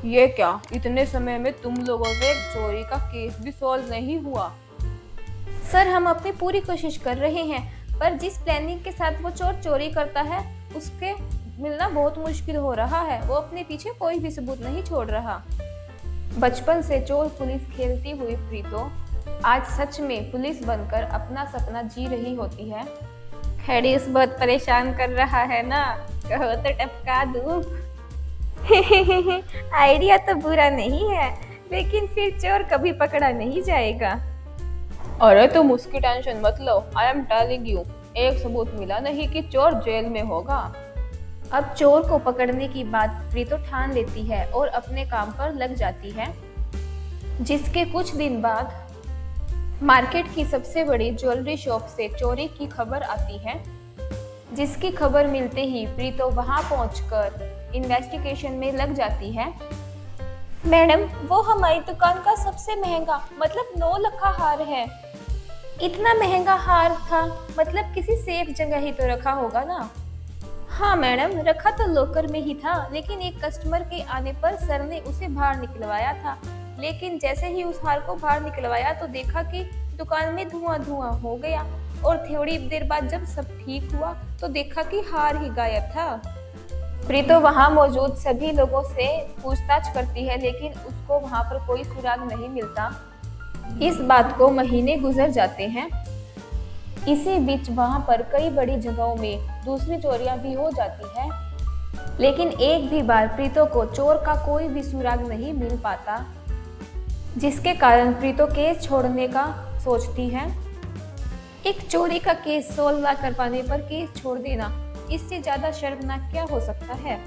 ये क्या, इतने समय में तुम लोगों से एक चोरी का केस भी सॉल्व नहीं हुआ? सर, हम अपनी पूरी कोशिश कर रहे हैं, पर जिस प्लानिंग के साथ वो चोर चोरी करता है उसके मिलना बहुत मुश्किल हो रहा है। वो अपने पीछे कोई भी सबूत नहीं छोड़ रहा। बचपन से चोर पुलिस खेलती हुई प्रीतो आज सच में पुलिस बनकर अपना सपना जी रही होती है। खड़ीस बहुत परेशान कर रहा है ना, कहो तो टपका दूं। आइडिया तो बुरा नहीं है, लेकिन फिर चोर कभी पकड़ा नहीं जाएगा। अरे तुम उसकी टेंशन मत लो, आई एम टेलिंग यू, एक सबूत मिला नहीं कि चोर जेल में होगा। अब चोर को पकड़ने की बात प्रीतो ठान लेती है और अपने काम पर लग जाती है। जिसके कुछ दिन बाद मार्केट की सबसे बड़ी ज्वेलरी शॉप से चोरी की खबर आती है। जिसकी खबर मिलते ही प्रीतो वहां पहुंचकर इन्वेस्टिगेशन में लग जाती है। मैडम, वो हमारी दुकान का सबसे महंगा मतलब 9 लाख का हार है। इतना महंगा हार था मतलब किसी सेफ जगह ही तो रखा होगा ना? हाँ मैडम, रखा तो लॉकर में ही था, लेकिन एक कस्टमर के आने पर सर ने उसे बाहर निकलवाया था। लेकिन जैसे ही उस हार को बाहर निकलवाया तो देखा कि दुकान में धुआं धुआं हो गया, और थोड़ी देर बाद जब सब ठीक हुआ तो देखा कि हार ही गायब था। प्रीतो वहां मौजूद सभी लोगों से पूछताछ करती है, लेकिन उसको वहां पर कोई सुराग नहीं मिलता। इस बात को महीने गुजर जाते हैं। इसी बीच वहां पर कई बड़ी जगहों में दूसरी चोरियां भी हो जाती है, लेकिन एक भी बार प्रीतो को चोर का कोई भी सुराग नहीं मिल पाता, जिसके कारण प्रीतो केस छोड़ने का सोचती है। एक चोरी का केस सॉल्व ना कर पाने पर केस छोड़ देना, इससे ज्यादा शर्मनाक क्या हो सकता है?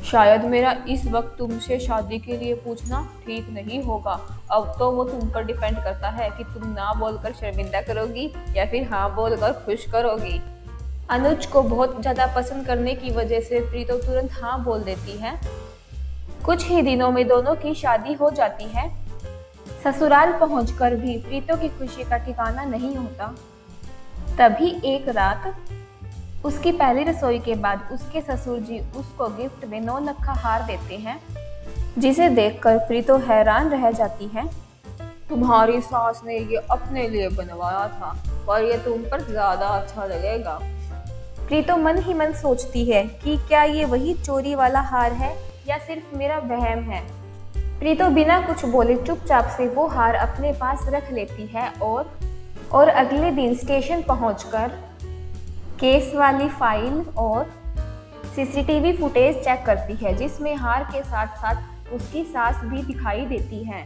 शायद मेरा इस वक्त तुमसे शादी के लिए पूछना ठीक नहीं होगा। अब तो वो तुम पर डिपेंड करता है कि तुम ना बोलकर शर्मिंदा करोगी या फिर हाँ बोलकर खुश करोगी। अनुज को बहुत ज्यादा पसंद करने की वजह से प्रीतो तुरंत हाँ बोल देती है। कुछ ही दिनों में दोनों की शादी हो जाती है। ससुराल पहुंचकर भी प्रीतो की खुशी का ठिकाना नहीं होता। तभी एक रात उसकी पहली रसोई के बाद उसके ससुर जी उसको गिफ्ट में 9 लाख का हार देते हैं, जिसे देखकर प्रीतो हैरान रह जाती है। तुम्हारी सास ने ये अपने लिए बनवाया था, पर ये तुम पर ज्यादा अच्छा लगेगा। प्रीतो मन ही मन सोचती है कि क्या ये वही चोरी वाला हार है या सिर्फ मेरा वहम है। प्रीतो बिना कुछ बोले चुपचाप से वो हार अपने पास रख लेती है और अगले दिन स्टेशन पहुंचकर केस वाली फाइल और सीसीटीवी फुटेज चेक करती है, जिसमें हार के साथ साथ उसकी सास भी दिखाई देती है।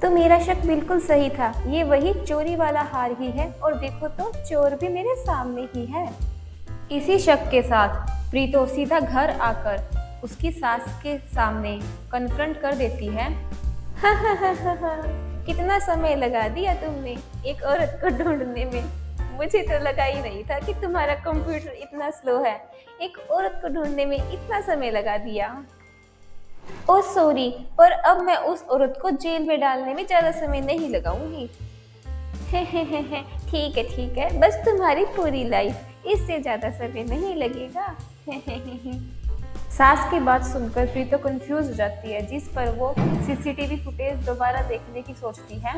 तो मेरा शक बिल्कुल सही था, ये वही चोरी वाला हार ही है, और देखो तो चोर भी मेरे सामने ही है। इसी शक के साथ प्रीतो सीधा घर आकर उसकी सास के सामने कन्फ्रंट कर देती है। कितना समय लगा दिया तुमने एक औरत को ढूंढने में। मुझे तो लगा ही नहीं था कि तुम्हारा कंप्यूटर इतना स्लो है, एक औरत को ढूंढने में इतना समय लगा दिया। ओह सॉरी, पर अब मैं उस औरत को जेल में डालने में ज्यादा समय नहीं लगाऊंगी। ठीक है, बस तुम्हारी पूरी लाइफ, इससे ज्यादा समय नहीं लगेगा। सास की बात सुनकर प्रीतो कंफ्यूज हो जाती है, जिस पर वो सीसीटीवी फुटेज दोबारा देखने की सोचती है।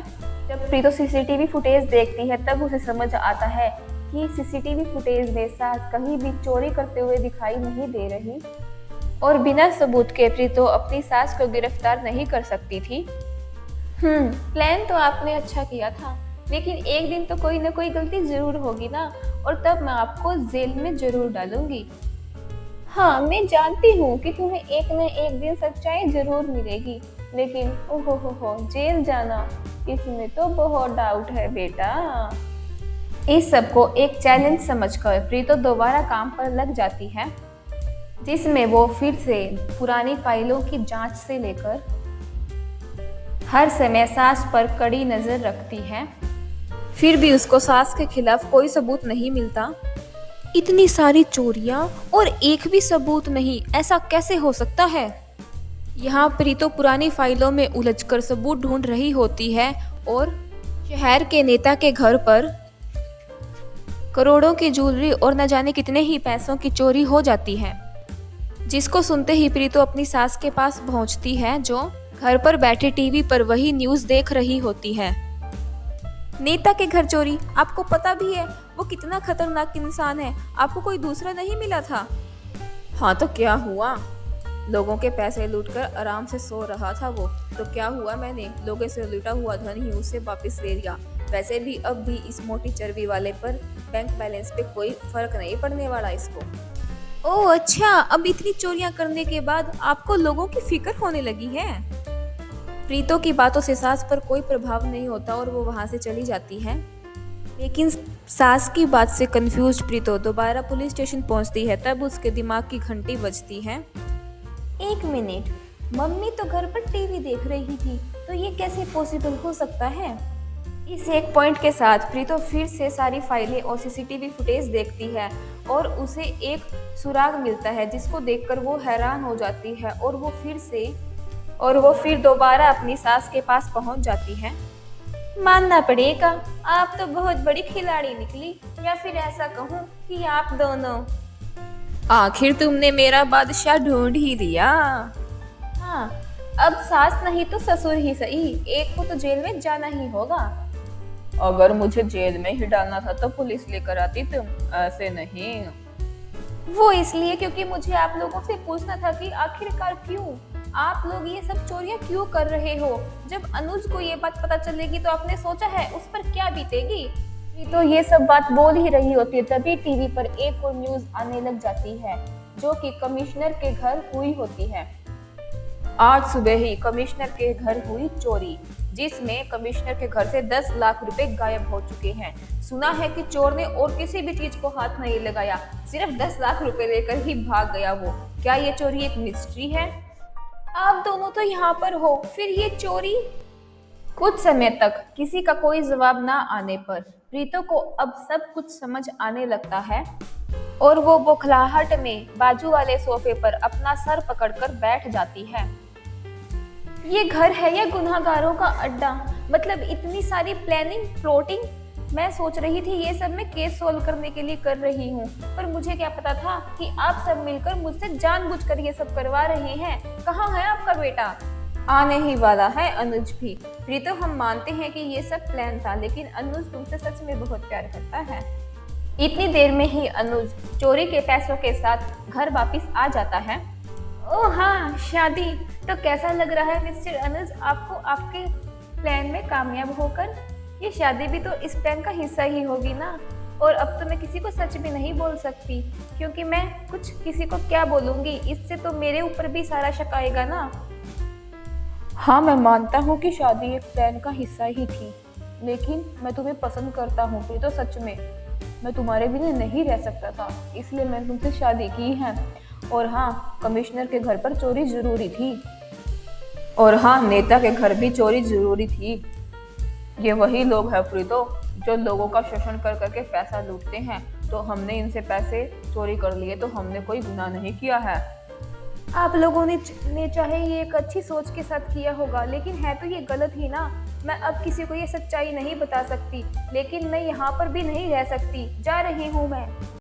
जब प्रीतो सीसीटीवी फुटेज देखती है तब उसे समझ आता है कि सीसीटीवी फुटेज में सास कहीं भी चोरी करते हुए दिखाई नहीं दे रही, और बिना सबूत के प्रीतो अपनी सास को गिरफ्तार नहीं कर सकती थी। प्लान तो आपने अच्छा किया था, लेकिन एक दिन तो कोई ना कोई गलती जरूर होगी ना, और तब मैं आपको जेल में जरूर डालूंगी। हाँ, मैं जानती हूँ कि तुम्हें एक न एक दिन सच्चाई जरूर मिलेगी, लेकिन ओहो जेल जाना, इसमें तो बहुत डाउट है बेटा। इस सब को एक चैलेंज समझकर प्रीतो दोबारा काम पर लग जाती है, जिसमें वो फिर से पुरानी फाइलों की जांच से लेकर हर समय सास पर कड़ी नजर रखती है। फिर भी उसको सास के खिलाफ कोई सबूत नहीं मिलता। इतनी सारी चोरियां और एक भी सबूत नहीं, ऐसा कैसे हो सकता है? यहाँ प्रीतो पुरानी फाइलों में उलझकर सबूत ढूंढ रही होती है, और शहर के नेता के घर पर करोड़ों की ज्वेलरी और न जाने कितने ही पैसों की चोरी हो जाती है। जिसको सुनते ही प्रीतो अपनी सास के पास पहुंचती है, जो घर पर बैठे टीवी पर वही न्यूज़ देख रही होती है। नेता के घर चोरी, आपको पता भी है वो कितना खतरनाक इंसान है, आपको कोई दूसरा नहीं मिला था? हाँ तो क्या हुआ, लोगों के पैसे लूटकर आराम से सो रहा था वो, तो क्या हुआ, मैंने लोगों से लूटा हुआ धन ही उसे वापस ले लिया। वैसे भी अब भी इस मोटी चर्बी वाले पर बैंक बैलेंस पे कोई फर्क नहीं पड़ने वाला इसको। ओह अच्छा, अब इतनी चोरियां करने के बाद आपको लोगों की फिक्र होने लगी है। प्रीतो की बातों से सास पर कोई प्रभाव नहीं होता और वो वहां से चली जाती है। लेकिन सास की बात से कंफ्यूज प्रीतो दोबारा पुलिस स्टेशन पहुंचती है। तब उसके दिमाग की घंटी बजती है। एक मिनट, मम्मी तो घर पर टीवी देख रही थी, तो ये कैसे पॉसिबल हो सकता है? इस एक पॉइंट के साथ प्रीतो फिर से सारी फाइलें और सीसीटीवी फुटेज देखती है और उसे एक सुराग मिलता है, जिसको देखकर वो हैरान हो जाती है और वो फिर दोबारा अपनी सास के पास पहुंच जाती है। मानना पड़ेगा, आप तो बहुत बड़ी खिलाड़ी निकली, या फिर ऐसा कहूँ कि आप दोनों। आखिर तुमने मेरा बादशाह ढूंढ ही लिया। हाँ, अब सास नहीं तो ससुर ही सही, एक को तो जेल में जाना ही होगा। अगर मुझे जेल में ही डालना था तो पुलिस लेकर आती तुम, ऐसे नहीं। वो इसलिए क्योंकि मुझे आप लोगों से पूछना था कि आखिरकार क्यों आप लोग ये सब चोरियां क्यों कर रहे हो। जब अनुज को ये बात पता चलेगी तो आपने सोचा है उस पर क्या बीतेगी। ये तो ये सब बात बोल ही रही होती है, तभी टीवी पर एक और न्यूज आने लग जाती है, जो कि कमिश्नर के घर हुई होती है। आज सुबह ही कमिश्नर के घर हुई चोरी, जिसमें कमिश्नर के घर से 10 लाख रुपए गायब हो चुके हैं। सुना है कि चोर ने और किसी भी चीज को हाथ नहीं लगाया, सिर्फ 10 लाख रुपए लेकर ही भाग गया वो। क्या ये चोरी एक मिस्ट्री है? आप दोनों तो यहाँ पर हो, फिर ये चोरी? कुछ समय तक किसी का कोई जवाब ना आने पर प्रीतो को अब सब कुछ समझ आने लगता है और वो बौखलाहट में बाजू वाले सोफे पर अपना सर पकड़कर बैठ जाती है। ये घर है या गुनहगारों का अड्डा? मतलब इतनी सारी प्लानिंग प्लॉटिंग, मैं सोच रही थी ये सब मैं केस सॉल्व करने के लिए कर रही हूँ, पर मुझे क्या पता था कि आप सब मिलकर मुझसे जानबूझकर ये सब करवा रहे हैं। कहाँ है आपका बेटा? आने ही वाला है अनुज भी। प्रीतो हम मानते हैं कि ये सब प्लान था, लेकिन अनुज तुमसे सच में बहुत प्यार करता है। इतनी देर में ही अनुज चोरी के पैसों के साथ घर वापस आ जाता है। ओह हाँ, शादी तो कैसा लग रहा है मिस्टर अनुज आपको आपके प्लान में कामयाब होकर? ये शादी भी तो इस प्लान का हिस्सा ही होगी ना। और अब तो मैं किसी को सच भी नहीं बोल सकती, क्योंकि मैं कुछ किसी को क्या बोलूंगी, इससे तो मेरे ऊपर भी सारा शक आएगा ना। हाँ मैं मानता हूँ कि शादी एक प्लान का हिस्सा ही थी, लेकिन मैं तुम्हें पसंद करता हूँ प्रीतो, सच में मैं तुम्हारे बिना नहीं रह सकता था, इसलिए मैंने तुमसे शादी की है। और हाँ, कमिश्नर के घर पर चोरी जरूरी थी, और हाँ, नेता के घर भी चोरी जरूरी थी। ये वही लोग हैं प्रीतो जो लोगों का शोषण कर करके पैसा लूटते हैं, तो हमने इनसे पैसे चोरी कर लिए, तो हमने कोई गुनाह नहीं किया है। आप लोगों ने चाहे ये एक अच्छी सोच के साथ किया होगा, लेकिन है तो ये गलत ही ना। मैं अब किसी को ये सच्चाई नहीं बता सकती, लेकिन मैं यहाँ पर भी नहीं रह सकती, जा रही हूँ मैं।